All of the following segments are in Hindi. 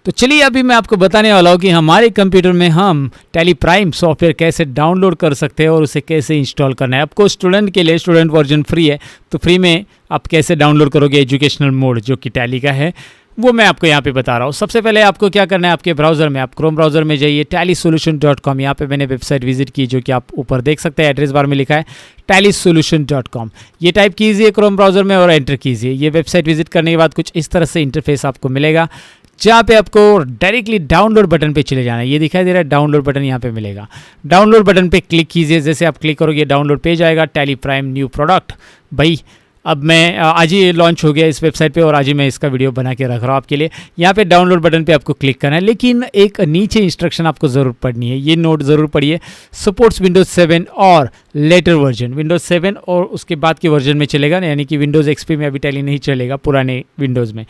तो चलिए अभी मैं आपको बताने वाला हूँ कि हमारे कंप्यूटर में हम टैली प्राइम सॉफ्टवेयर कैसे डाउनलोड कर सकते हैं और उसे कैसे इंस्टॉल करना है। आपको स्टूडेंट के लिए स्टूडेंट वर्जन फ्री है, तो फ्री में आप कैसे डाउनलोड करोगे एजुकेशनल मोड जो कि टैली का है, वो मैं आपको यहाँ पे बता रहा हूँ। सबसे पहले आपको क्या करना है, आपके ब्राउज़र में आप क्रोम ब्राउज़र में जाइए, tallysolution.com। यहाँ पे मैंने वेबसाइट विजिट की जो कि आप ऊपर देख सकते हैं, एड्रेस बार में लिखा है tallysolution.com। ये टाइप कीजिए क्रोम ब्राउज़र में और एंटर कीजिए। ये वेबसाइट विजिट करने के बाद कुछ इस तरह से इंटरफेस आपको मिलेगा, जहाँ पे आपको डायरेक्टली डाउनलोड बटन पे चले जाना है। ये दिखाई दे रहा है डाउनलोड बटन, यहाँ पे मिलेगा। डाउनलोड बटन पे क्लिक कीजिए। जैसे आप क्लिक करोगे डाउनलोड पेज आएगा, टैली प्राइम न्यू प्रोडक्ट। भाई अब मैं आज ही लॉन्च हो गया इस वेबसाइट पे और आज ही मैं इसका वीडियो बना के रख रहा हूँ आपके लिए। यहाँ पे डाउनलोड बटन पे आपको क्लिक करना है, लेकिन एक नीचे इंस्ट्रक्शन आपको ज़रूर पढ़नी है। ये नोट ज़रूर पढ़िए, सपोर्ट्स विंडोज़ 7 और लेटर वर्जन। विंडोज़ 7 और उसके बाद के वर्जन में चलेगा, यानी कि विंडोज़ एक्सपी में अभी टैली नहीं चलेगा पुराने विंडोज़ में।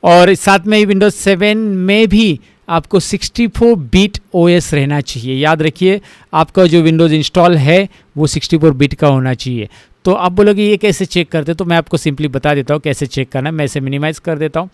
और साथ में ही विंडोज़ 7 में भी आपको 64 बिट ओएस रहना चाहिए। याद रखिए आपका जो विंडोज़ इंस्टॉल है वो 64 बिट का होना चाहिए। तो आप बोलोगे ये कैसे चेक करते, तो मैं आपको सिंपली बता देता हूँ कैसे चेक करना है। मैं इसे मिनिमाइज़ कर देता हूँ।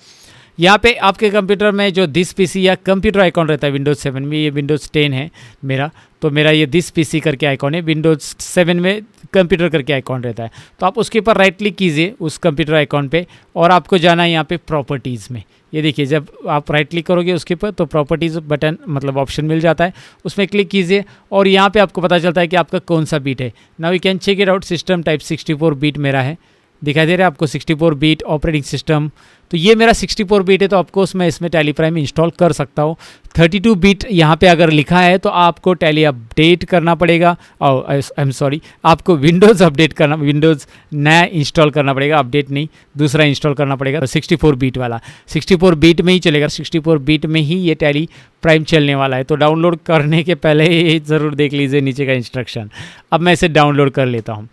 यहाँ पे आपके कंप्यूटर में जो दिस पीसी या कंप्यूटर आइकॉन रहता है विंडोज़ 7 में, ये विंडोज़ 10 है मेरा, तो मेरा ये दिस पीसी करके आइकॉन है। विंडोज़ 7 में कंप्यूटर करके आइकॉन रहता है, तो आप उसके ऊपर राइट क्लिक कीजिए उस कंप्यूटर आइकॉन पे और आपको जाना है यहाँ पे प्रॉपर्टीज़ में। ये देखिए जब आप राइट क्लिक करोगे उसके ऊपर तो प्रॉपर्टीज़ बटन मतलब ऑप्शन मिल जाता है, उसमें क्लिक कीजिए और यहाँ पे आपको पता चलता है कि आपका कौन सा बीट है। Now you can check it out. System type 64 bit मेरा है, दिखाई दे रहा है आपको 64 बीट ऑपरेटिंग सिस्टम। तो ये मेरा 64 बीट है, तो ऑफकोर्स मैं इसमें टैली प्राइम इंस्टॉल कर सकता हूँ। 32 बीट यहाँ पे अगर लिखा है तो आपको टैली अपडेट करना पड़ेगा, आई एम सॉरी, आपको विंडोज़ अपडेट करना, विंडोज़ नया इंस्टॉल करना पड़ेगा, अपडेट नहीं, दूसरा इंस्टॉल करना पड़ेगा। 64 बीट वाला 64 बीट में ही चलेगा, 64 बीट में ही ये टैली प्राइम चलने वाला है। तो डाउनलोड करने के पहले ज़रूर देख लीजिए नीचे का इंस्ट्रक्शन। अब मैं इसे डाउनलोड कर लेता हूँ।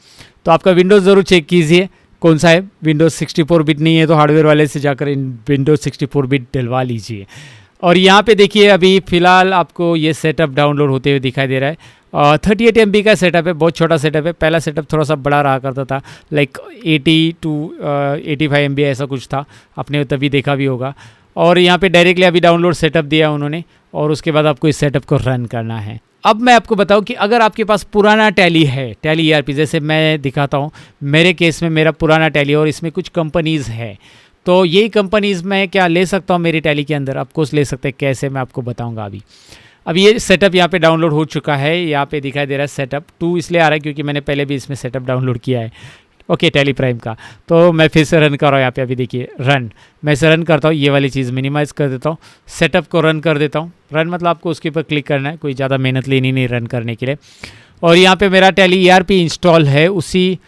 तो आपका विंडोज़ ज़रूर चेक कीजिए कौन सा है। विंडोज़ 64 बिट नहीं है तो हार्डवेयर वाले से जाकर विंडोज़ 64 बिट डलवा लीजिए। और यहाँ पे देखिए अभी फ़िलहाल आपको ये सेटअप डाउनलोड होते हुए दिखाई दे रहा है। 38 MB का सेटअप है, बहुत छोटा सेटअप है। पहला सेटअप थोड़ा सा बड़ा रहा करता था, लाइक 80 to 85 MB ऐसा कुछ था, आपने तभी देखा भी होगा। और यहाँ पे डायरेक्टली अभी डाउनलोड सेटअप दिया उन्होंने और उसके बाद आपको इस सेटअप को रन करना है। अब मैं आपको बताऊं कि अगर आपके पास पुराना टैली है, टैली ERP, जैसे मैं दिखाता हूं मेरे केस में मेरा पुराना टैली और इसमें कुछ कंपनीज़ है, तो यही कंपनीज़ मैं क्या ले सकता हूं मेरी टैली के अंदर, ऑफकोर्स ले सकते हैं। कैसे मैं आपको बताऊंगा अभी ये सेटअप यहाँ पे डाउनलोड हो चुका है। यहाँ पे दिखाई दे रहा है सेटअप 2 इसलिए आ रहा है क्योंकि मैंने पहले भी इसमें सेटअप डाउनलोड किया है, ओके टैली प्राइम का। तो मैं फिर से रन कर रहा हूँ यहाँ पे, अभी देखिए रन, मैं इसे रन करता हूँ, ये वाली चीज़ मिनिमाइज़ कर देता हूँ, सेटअप को रन कर देता हूँ। रन मतलब आपको उसके ऊपर क्लिक करना है, कोई ज़्यादा मेहनत लेनी नहीं रन करने के लिए। और यहाँ पे मेरा टैली ERP इंस्टॉल है, उसी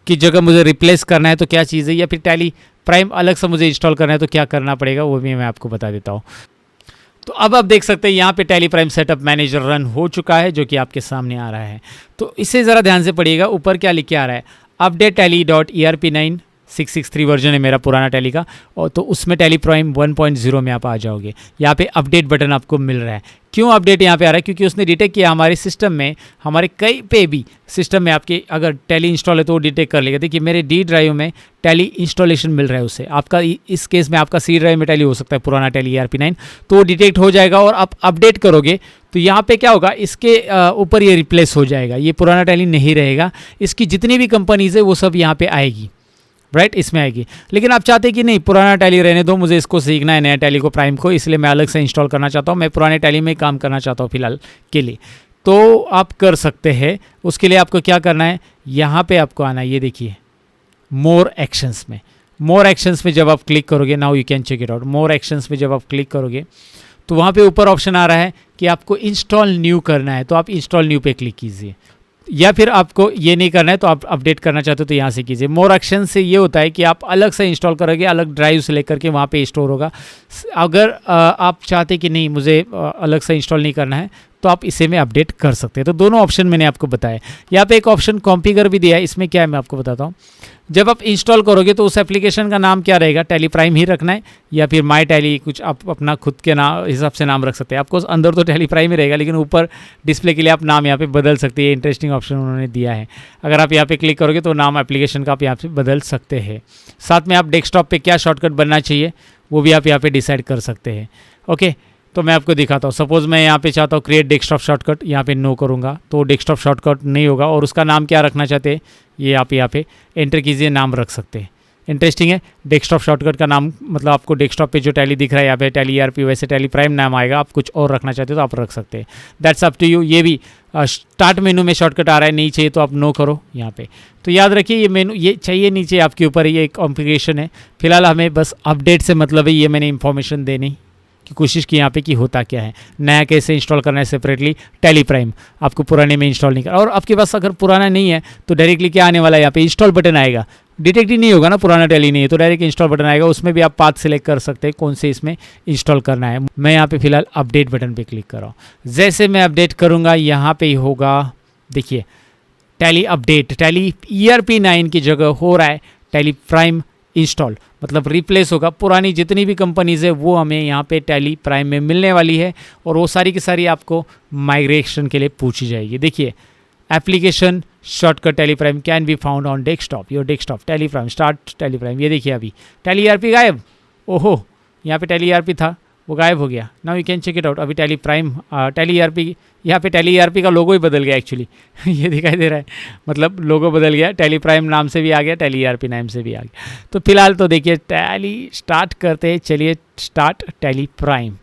की जगह मुझे रिप्लेस करना है तो क्या चीज़ है, या फिर टैली प्राइम अलग से मुझे इंस्टॉल करना है तो क्या करना पड़ेगा, वो भी मैं आपको बता देता हूँ। तो अब आप देख सकते हैं यहाँ पे tally prime setup manager run हो चुका है जो कि आपके सामने आ रहा है। तो इसे ज़रा ध्यान से पढ़िएगा, ऊपर क्या लिख के आ रहा है, अपडेट tally.erp9 663 वर्जन है मेरा पुराना टैली का, और तो उसमें टैली प्राइम 1.0 में आप आ जाओगे। यहाँ पे अपडेट बटन आपको मिल रहा है। क्यों अपडेट यहाँ पे आ रहा है, क्योंकि उसने डिटेक्ट किया हमारे सिस्टम में, हमारे कई पे भी सिस्टम में आपके अगर टैली इंस्टॉल है तो वो डिटेक्ट कर लेगा। देखिए मेरे D ड्राइव में टैली इंस्टॉलेशन मिल रहा है उसे, आपका इस केस में आपका C ड्राइव में टैली हो सकता है पुराना टैली ERP9, तो वो डिटेक्ट हो जाएगा और आप अपडेट करोगे तो यहाँ पे क्या होगा, इसके ऊपर ये रिप्लेस हो जाएगा, ये पुराना टैली नहीं रहेगा। इसकी जितनी भी कंपनीज़ है वो सब यहाँ पे आएगी, राइट, इसमें आएगी। लेकिन आप चाहते हैं कि नहीं पुराना टैली रहने दो, मुझे इसको सीखना है नया टैली को, प्राइम को, इसलिए मैं अलग से इंस्टॉल करना चाहता हूँ, मैं पुराने टैली में काम करना चाहता हूँ फिलहाल के लिए, तो आप कर सकते हैं। उसके लिए आपको क्या करना है, यहाँ पे आपको आना है, ये देखिए मोर एक्शंस में। मोर एक्शंस में जब आप क्लिक करोगे, now you can check it out, more actions में जब आप क्लिक करोगे तो वहाँ पे ऊपर ऑप्शन आ रहा है कि आपको इंस्टॉल न्यू करना है, तो आप इंस्टॉल न्यू पे क्लिक कीजिए। या फिर आपको ये नहीं करना है तो आप अपडेट करना चाहते हो तो यहाँ से कीजिए। मोर एक्शन से ये होता है कि आप अलग से इंस्टॉल करोगे, अलग ड्राइव से लेकर के वहाँ पे स्टोर होगा। अगर आप चाहते कि नहीं मुझे अलग से इंस्टॉल नहीं करना है तो आप इसे में अपडेट कर सकते हैं। तो दोनों ऑप्शन मैंने आपको बताया। यहाँ पे एक ऑप्शन कॉन्फ़िगर भी दिया है, इसमें क्या है मैं आपको बताता हूँ। जब आप इंस्टॉल करोगे तो उस एप्लीकेशन का नाम क्या रहेगा, टैली प्राइम ही रखना है या फिर माई टैली, कुछ आप अपना खुद के नाम हिसाब से नाम रख सकते हैं। आपको अंदर तो टैली प्राइम ही रहेगा, लेकिन ऊपर डिस्प्ले के लिए आप नाम यहाँ पे बदल सकते हैं। इंटरेस्टिंग ऑप्शन उन्होंने दिया है। अगर आप यहाँ पे क्लिक करोगे तो नाम एप्लीकेशन का आप यहाँ पे बदल सकते हैं। साथ में आप डेस्कटॉप पे क्या शॉर्टकट बनना चाहिए वो भी आप यहाँ पे डिसाइड कर सकते हैं। ओके, तो मैं आपको दिखाता हूँ। सपोज़ मैं यहाँ पे चाहता हूँ क्रिएट डेस्कटॉप शॉर्टकट, यहाँ पे नो करूँगा तो डेस्कटॉप शॉर्टकट नहीं होगा। और उसका नाम क्या रखना चाहते हैं ये आप यहाँ पे एंटर कीजिए, नाम रख सकते हैं। इंटरेस्टिंग है, डेस्कटॉप शॉर्टकट का नाम मतलब आपको डेस्कटॉप पे जो टैली दिख रहा है यहाँ पे टैली ERP, वैसे टैली प्राइम नाम आएगा। आप कुछ और रखना चाहते हो तो आप रख सकते हैं, दैट्स अप टू यू। ये भी स्टार्ट मेनू में शॉर्टकट आ रहा है, नहीं चाहिए तो आप नो करो यहाँ पे। तो याद रखिए ये मेनू ये चाहिए नीचे आपके ऊपर, ये एक कॉन्फ़िगरेशन है। फिलहाल हमें बस अपडेट से मतलब है, ये मैंने इंफॉर्मेशन देने की कोशिश की यहाँ पे कि होता क्या है, नया कैसे इंस्टॉल करना है सेपरेटली टैली प्राइम, आपको पुराने में इंस्टॉल नहीं करना। और आपके पास अगर पुराना नहीं है तो डायरेक्टली क्या आने वाला है, यहाँ पे इंस्टॉल बटन आएगा। डिटेक्ट ही नहीं होगा ना, पुराना टैली नहीं है तो डायरेक्ट इंस्टॉल बटन आएगा, उसमें भी आप पाथ सिलेक्ट कर सकते हैं कौन से इसमें इंस्टॉल करना है। मैं यहाँ पे फिलहाल अपडेट बटन पे क्लिक कर रहा हूँ। जैसे मैं अपडेट करूँगा यहाँ पे ही होगा, देखिए टैली अपडेट, टैली ERP 9 की जगह हो रहा है टैली प्राइम इंस्टॉल, मतलब रिप्लेस होगा। पुरानी जितनी भी कंपनीज़ है वो हमें यहाँ पे टैली प्राइम में मिलने वाली है, और वो सारी की सारी आपको माइग्रेशन के लिए पूछी जाएगी। देखिए application shortcut tally prime can be found on desktop, your desktop tally prime start tally prime. ये देखिए अभी टैली ERP गायब, ओहो यहाँ पे टैली ERP था वो गायब हो गया। Now you can check it out. अभी टैली प्राइम टैली ERP, यहाँ पे टैली ERP का लोगो ही बदल गया एक्चुअली ये दिखाई दे रहा है, मतलब लोगो बदल गया, टैली प्राइम नाम से भी आ गया, टैली ERP नाम से भी आ गया। तो फिलहाल तो देखिए टैली स्टार्ट करते हैं, चलिए स्टार्ट टैली प्राइम।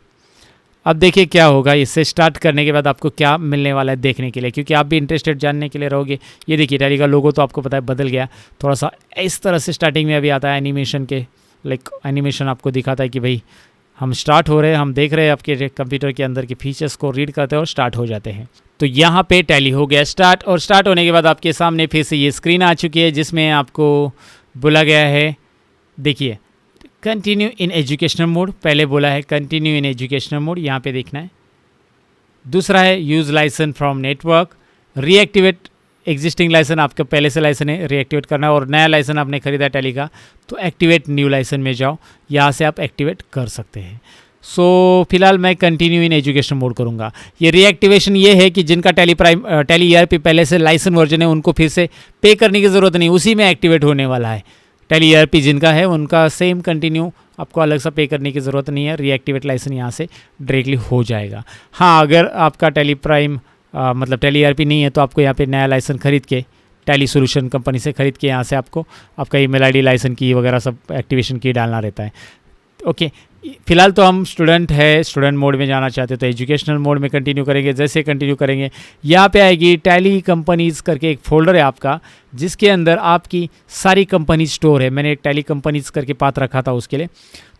अब देखिए क्या होगा, इससे स्टार्ट करने के बाद आपको क्या मिलने वाला है देखने के लिए, क्योंकि आप भी इंटरेस्टेड जानने के लिए रहोगे। ये देखिए टैली का लोगो तो आपको पता है बदल गया, थोड़ा सा इस तरह से स्टार्टिंग में अभी आता है एनिमेशन के, लाइक एनिमेशन आपको दिखाता है कि भाई हम स्टार्ट हो रहे हैं, हम देख रहे हैं आपके कंप्यूटर के अंदर के फीचर्स को रीड करते हैं और स्टार्ट हो जाते हैं। तो यहाँ पे टैली हो गया स्टार्ट, और स्टार्ट होने के बाद आपके सामने फिर से ये स्क्रीन आ चुकी है जिसमें आपको बोला गया है, देखिए कंटिन्यू इन एजुकेशनल मोड, पहले बोला है कंटिन्यू इन एजुकेशनल मोड, यहाँ पे देखना है। दूसरा है use license from network, reactivate existing license, आपका पहले से लाइसेंस है रीएक्टिवेट करना है, और नया लाइसेंस आपने खरीदा टैली का तो एक्टिवेट न्यू लाइसेंस में जाओ, यहाँ से आप एक्टिवेट कर सकते हैं। सो फिलहाल मैं कंटिन्यू इन एजुकेशन मोड करूँगा। ये रीएक्टिवेशन ये है कि जिनका टैली प्राइम टैली ERP पहले से लाइसेंस वर्जन है उनको फिर से पे करने की ज़रूरत नहीं, उसी में एक्टिवेट होने वाला है। टैली ERP जिनका है उनका सेम कंटिन्यू, आपको अलग सा पे करने की ज़रूरत नहीं है, रीएक्टिवेट लाइसेंस यहाँ से डायरेक्टली हो जाएगा। हाँ अगर आपका टैली प्राइम मतलब टैली ERP नहीं है तो आपको यहाँ पे नया लाइसेंस खरीद के टैली सोल्यूशन कंपनी से खरीद के यहाँ से आपको आपका ईमेल ID लाइसेंस की वगैरह सब एक्टिवेशन की डालना रहता है। ओके, फिलहाल तो हम स्टूडेंट है, स्टूडेंट मोड में जाना चाहते हैं तो एजुकेशनल मोड में कंटिन्यू करेंगे। जैसे कंटिन्यू करेंगे यहाँ पे आएगी टैली कंपनीज़ करके एक फ़ोल्डर है आपका, जिसके अंदर आपकी सारी कंपनी स्टोर है। मैंने एक टैली कंपनीज़ करके पाथ रखा था उसके लिए,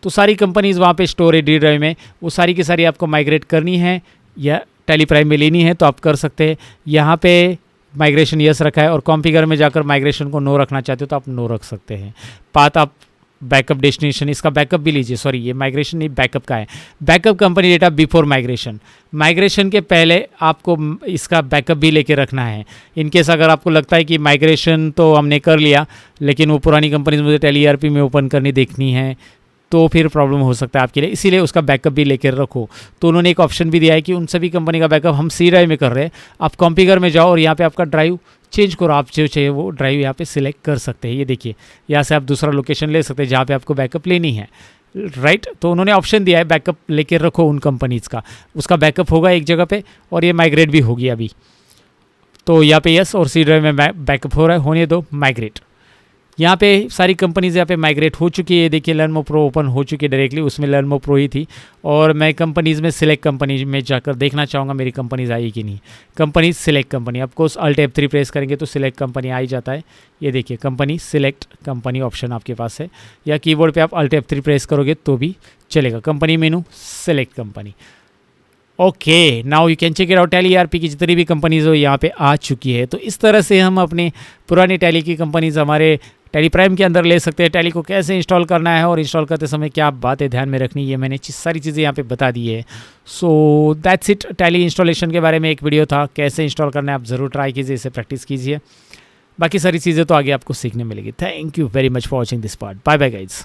तो सारी कंपनीज़ वहाँ पे स्टोर है डी ड्राइव में, वो सारी की सारी आपको माइग्रेट करनी है या टैली प्राइम में लेनी है तो आप कर सकते हैं। यहाँ पे माइग्रेशन यस रखा है, और कॉन्फ़िगर में जाकर माइग्रेशन को नो रखना चाहते हो तो आप नो रख सकते हैं। पाथ आप बैकअप डेस्टिनेशन, इसका बैकअप भी लीजिए, सॉरी ये माइग्रेशन नहीं बैकअप का है। Backup company data before migration, migration के पहले आपको इसका बैकअप भी लेके रखना है। इनकेस अगर आपको लगता है कि माइग्रेशन तो हमने कर लिया लेकिन वो पुरानी कंपनी मुझे टैली ERP में ओपन करनी देखनी है तो फिर प्रॉब्लम हो सकता है आपके लिए, इसीलिए उसका बैकअप भी लेकर रखो। तो उन्होंने एक ऑप्शन भी दिया है कि उन सभी कंपनी का बैकअप हम C ड्राइव में कर रहे हैं, आप कॉन्फ़िगर में जाओ और यहाँ पे आपका ड्राइव चेंज करो, आप जो चाहिए वो ड्राइव यहाँ पे सिलेक्ट कर सकते हैं। ये देखिए यहाँ से आप दूसरा लोकेशन ले सकते हैं जहाँ पे आपको बैकअप लेनी है, राइट। तो उन्होंने ऑप्शन दिया है बैकअप लेकर रखो उन कंपनीज़ का, उसका बैकअप होगा एक जगह पे और ये माइग्रेट भी होगी अभी। तो यहाँ पे यस और C ड्राइव में बैकअप हो रहा है, होने दो माइग्रेट। यहाँ पे सारी कंपनीज यहाँ पे माइग्रेट हो चुकी है। देखिए लर्न मोर प्रो ओपन हो चुकी है डायरेक्टली, उसमें लर्न मोर प्रो ही थी और मैं कंपनीज़ में सिलेक्ट कंपनी में जाकर देखना चाहूँगा मेरी कंपनीज आई कि नहीं। Companies select company, of course Alt F3 press करेंगे तो सिलेक्ट कंपनी आ ही जाता है। ये देखिए कंपनी सिलेक्ट कंपनी ऑप्शन आपके पास है, या कीबोर्ड पे आप Alt F3 प्रेस करोगे तो भी चलेगा। Company menu select company. Okay, now you can check it out. Tally ERP की जितनी भी कंपनीज़ हो यहाँ पे आ चुकी है। तो इस तरह से हम अपने पुरानी टैली की कंपनीज़ हमारे टैली प्राइम के अंदर ले सकते हैं। टैली को कैसे इंस्टॉल करना है और इंस्टॉल करते समय क्या बातें ध्यान में रखनी है, मैंने सारी चीज़ें यहाँ पे बता दी है। So that's it. Tally installation के बारे में एक वीडियो था, कैसे इंस्टॉल करना है आप ज़रूर ट्राई कीजिए, इसे प्रैक्टिस कीजिए। बाकी सारी चीज़ें तो आगे आपको सीखने मिलेगी। Thank you very much for watching this part. Bye bye guys.